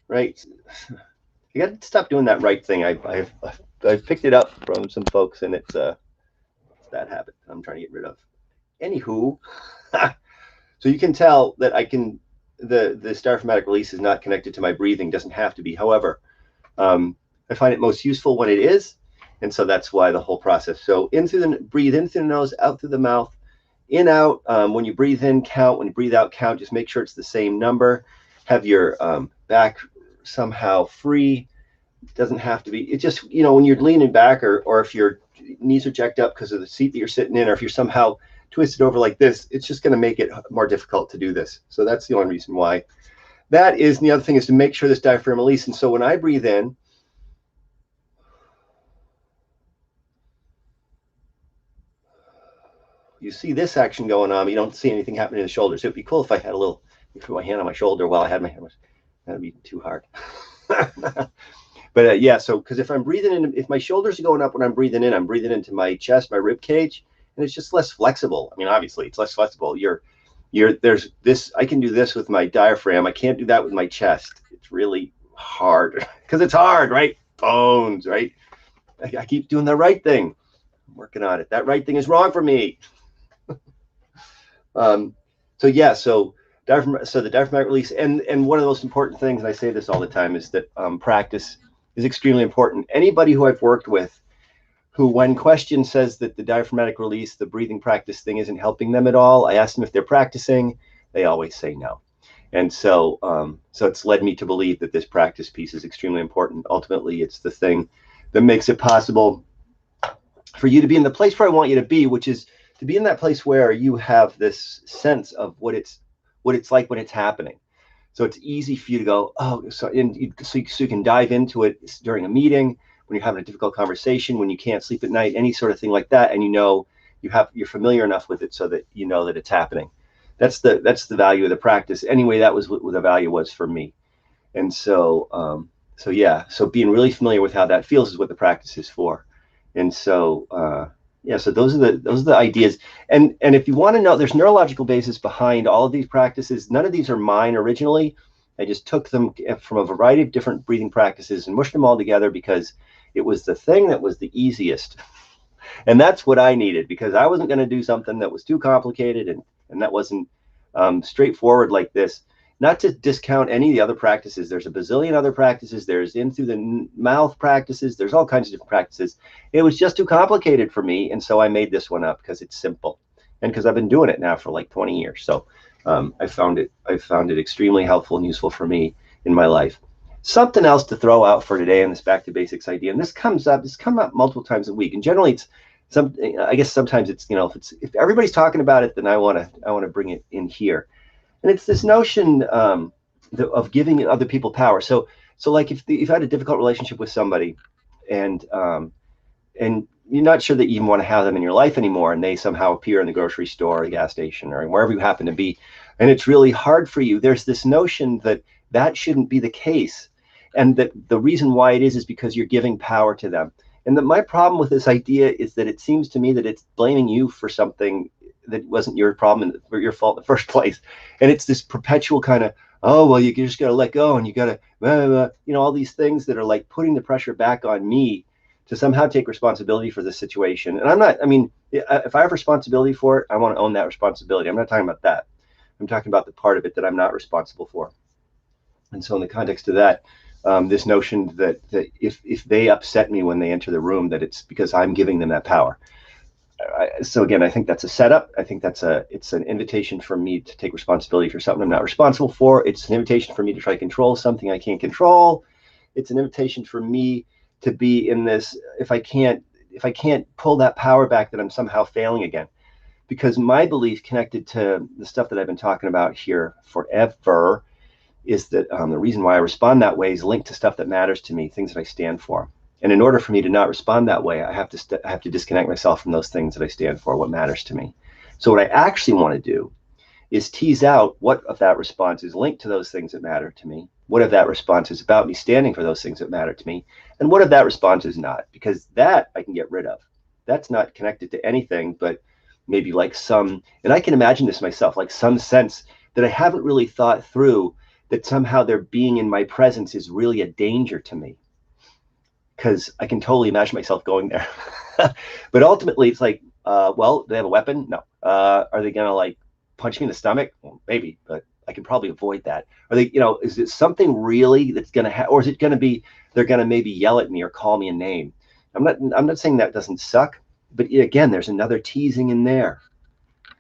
right? You got to stop doing that right thing. I've picked it up from some folks, and it's a bad habit I'm trying to get rid of. Anywho, so you can tell that I can the diaphragmatic release is not connected to my breathing. Doesn't have to be. However, I find it most useful when it is, and so that's why the whole process. So breathe in through the nose, out through the mouth, in out. When you breathe in, count. When you breathe out, count. Just make sure it's the same number. Have your back somehow free. Doesn't have to be. It just, when you're leaning back, or if your knees are jacked up because of the seat that you're sitting in, or if you're somehow twisted over like this, it's just going to make it more difficult to do this. So that's the only reason why. That is, and the other thing is to make sure this diaphragm release. And so when I breathe in, you see this action going on, but you don't see anything happening in the shoulders. It would be cool if I had a little, put my hand on my shoulder while I had my hand. That'd be too hard. But yeah, so because if I'm breathing in, if my shoulders are going up when I'm breathing in, I'm breathing into my chest, my rib cage, and it's just less flexible. I mean, obviously, it's less flexible. There's this. I can do this with my diaphragm. I can't do that with my chest. It's really hard because it's hard, right? Bones, right? I keep doing the right thing. I'm working on it. That right thing is wrong for me. Um, so yeah, so the diaphragmatic release, and one of the most important things, and I say this all the time, is that practice is extremely important. Anybody who I've worked with, who when questioned says that the diaphragmatic release, the breathing practice thing isn't helping them at all, I ask them if they're practicing. They always say no, and so it's led me to believe that this practice piece is extremely important. Ultimately, it's the thing that makes it possible for you to be in the place where I want you to be, which is to be in that place where you have this sense of what it's like when it's happening. So it's easy for you to go, oh, so you can dive into it during a meeting, when you're having a difficult conversation, when you can't sleep at night, any sort of thing like that, and you're familiar enough with it so that you know that it's happening. That's the value of the practice. Anyway, that was what the value was for me. And so yeah, so being really familiar with how that feels is what the practice is for. And so yeah, so those are the ideas. And if you want to know, there's neurological basis behind all of these practices. None of these are mine originally. I just took them from a variety of different breathing practices and mushed them all together because it was the thing that was the easiest. And that's what I needed, because I wasn't going to do something that was too complicated, and that wasn't straightforward like this. Not to discount any of the other practices. There's a bazillion other practices. There's in through the mouth practices. There's all kinds of different practices. It was just too complicated for me, and so I made this one up because it's simple, and because I've been doing it now for like 20 years. So I found it extremely helpful and useful for me in my life. Something else to throw out for today in this back to basics idea, and this comes up multiple times a week, and generally it's I guess sometimes it's, if everybody's talking about it, then I want to bring it in here. And it's this notion of giving other people power. So like if you've had a difficult relationship with somebody, and you're not sure that you even want to have them in your life anymore, and they somehow appear in the grocery store or the gas station or wherever you happen to be, and it's really hard for you, there's this notion that that shouldn't be the case, and that the reason why it is because you're giving power to them. And that my problem with this idea is that it seems to me that it's blaming you for something that wasn't your problem or your fault in the first place. And it's this perpetual kind of, oh, well, you just got to let go, and you got to, all these things that are like putting the pressure back on me to somehow take responsibility for the situation. And if I have responsibility for it, I want to own that responsibility. I'm not talking about that. I'm talking about the part of it that I'm not responsible for. And so in the context of that, this notion that if they upset me when they enter the room, that it's because I'm giving them that power. So again, I think that's a setup. I think it's an invitation for me to take responsibility for something I'm not responsible for. It's an invitation for me to try to control something I can't control. It's an invitation for me to be in this, if I can't pull that power back, that I'm somehow failing again. Because my belief, connected to the stuff that I've been talking about here forever, is that the reason why I respond that way is linked to stuff that matters to me, things that I stand for. And in order for me to not respond that way, I have to disconnect myself from those things that I stand for, what matters to me. So what I actually want to do is tease out what of that response is linked to those things that matter to me, what of that response is about me standing for those things that matter to me, and what of that response is not, because that I can get rid of. That's not connected to anything but maybe like and I can imagine this myself, like some sense that I haven't really thought through, that somehow their being in my presence is really a danger to me, because I can totally imagine myself going there. But ultimately, it's like, well, do they have a weapon? No. Are they gonna like punch me in the stomach? Well, maybe, but I can probably avoid that. Are they, is it something really that's gonna or is it gonna be they're gonna maybe yell at me or call me a name? I'm not saying that doesn't suck, but again, there's another teasing in there.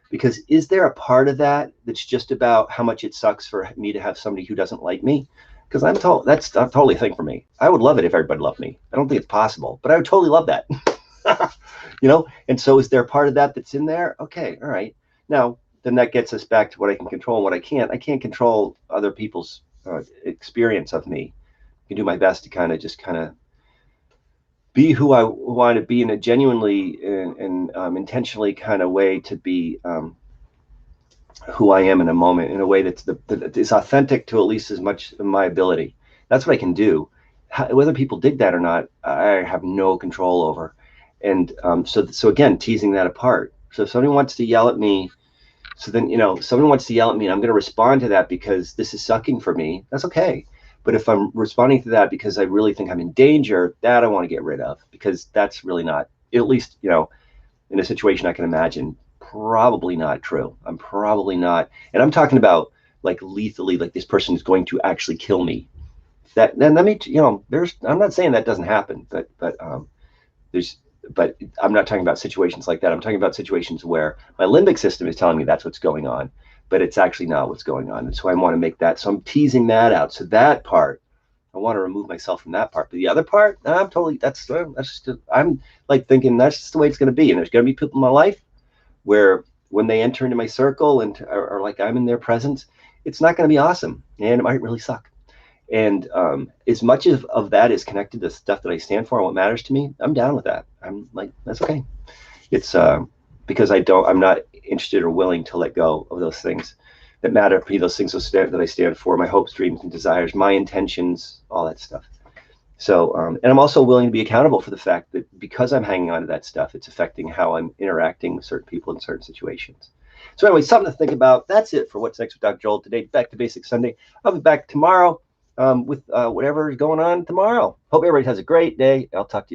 Because is there a part of that that's just about how much it sucks for me to have somebody who doesn't like me? Because I'm told that's totally a thing for me. I would love it if everybody loved me. I don't think it's possible, but I would totally love that. And so is there a part of that that's in there? Okay, all right. Now, then that gets us back to what I can control and what I can't. I can't control other people's experience of me. I can do my best to kind of be who I want to be in a genuinely and intentionally kind of way, to be who I am in a moment, in a way that is authentic to at least as much of my ability. That's what I can do. Whether people dig that or not, I have no control over. And so again, teasing that apart. So if somebody wants to yell at me, so then, someone wants to yell at me and I'm going to respond to that because this is sucking for me, that's okay. But if I'm responding to that because I really think I'm in danger, that I want to get rid of, because that's really not, at least, in a situation I can imagine, probably not true. I'm probably not, and I'm talking about like lethally, like this person is going to actually kill me. That, then let me, I'm not saying that doesn't happen, there's, but I'm not talking about situations like that. I'm talking about situations where my limbic system is telling me that's what's going on, but it's actually not what's going on. And so I want to make that, so I'm teasing that out. So that part, I want to remove myself from that part. But the other part, I'm totally, that's just, I'm like thinking that's just the way it's going to be. And there's going to be people in my life where when they enter into my circle and or like I'm in their presence, it's not going to be awesome, and it might really suck. And as much of that is connected to stuff that I stand for and what matters to me, I'm down with that. I'm like, that's okay. It's because I'm not interested or willing to let go of those things that matter to me, those things that I stand for, my hopes, dreams, and desires, my intentions, all that stuff. So, and I'm also willing to be accountable for the fact that because I'm hanging on to that stuff, it's affecting how I'm interacting with certain people in certain situations. So anyway, something to think about. That's it for What's Next with Dr. Joel today. Back to Basics Sunday. I'll be back tomorrow with whatever is going on tomorrow. Hope everybody has a great day. I'll talk to you then.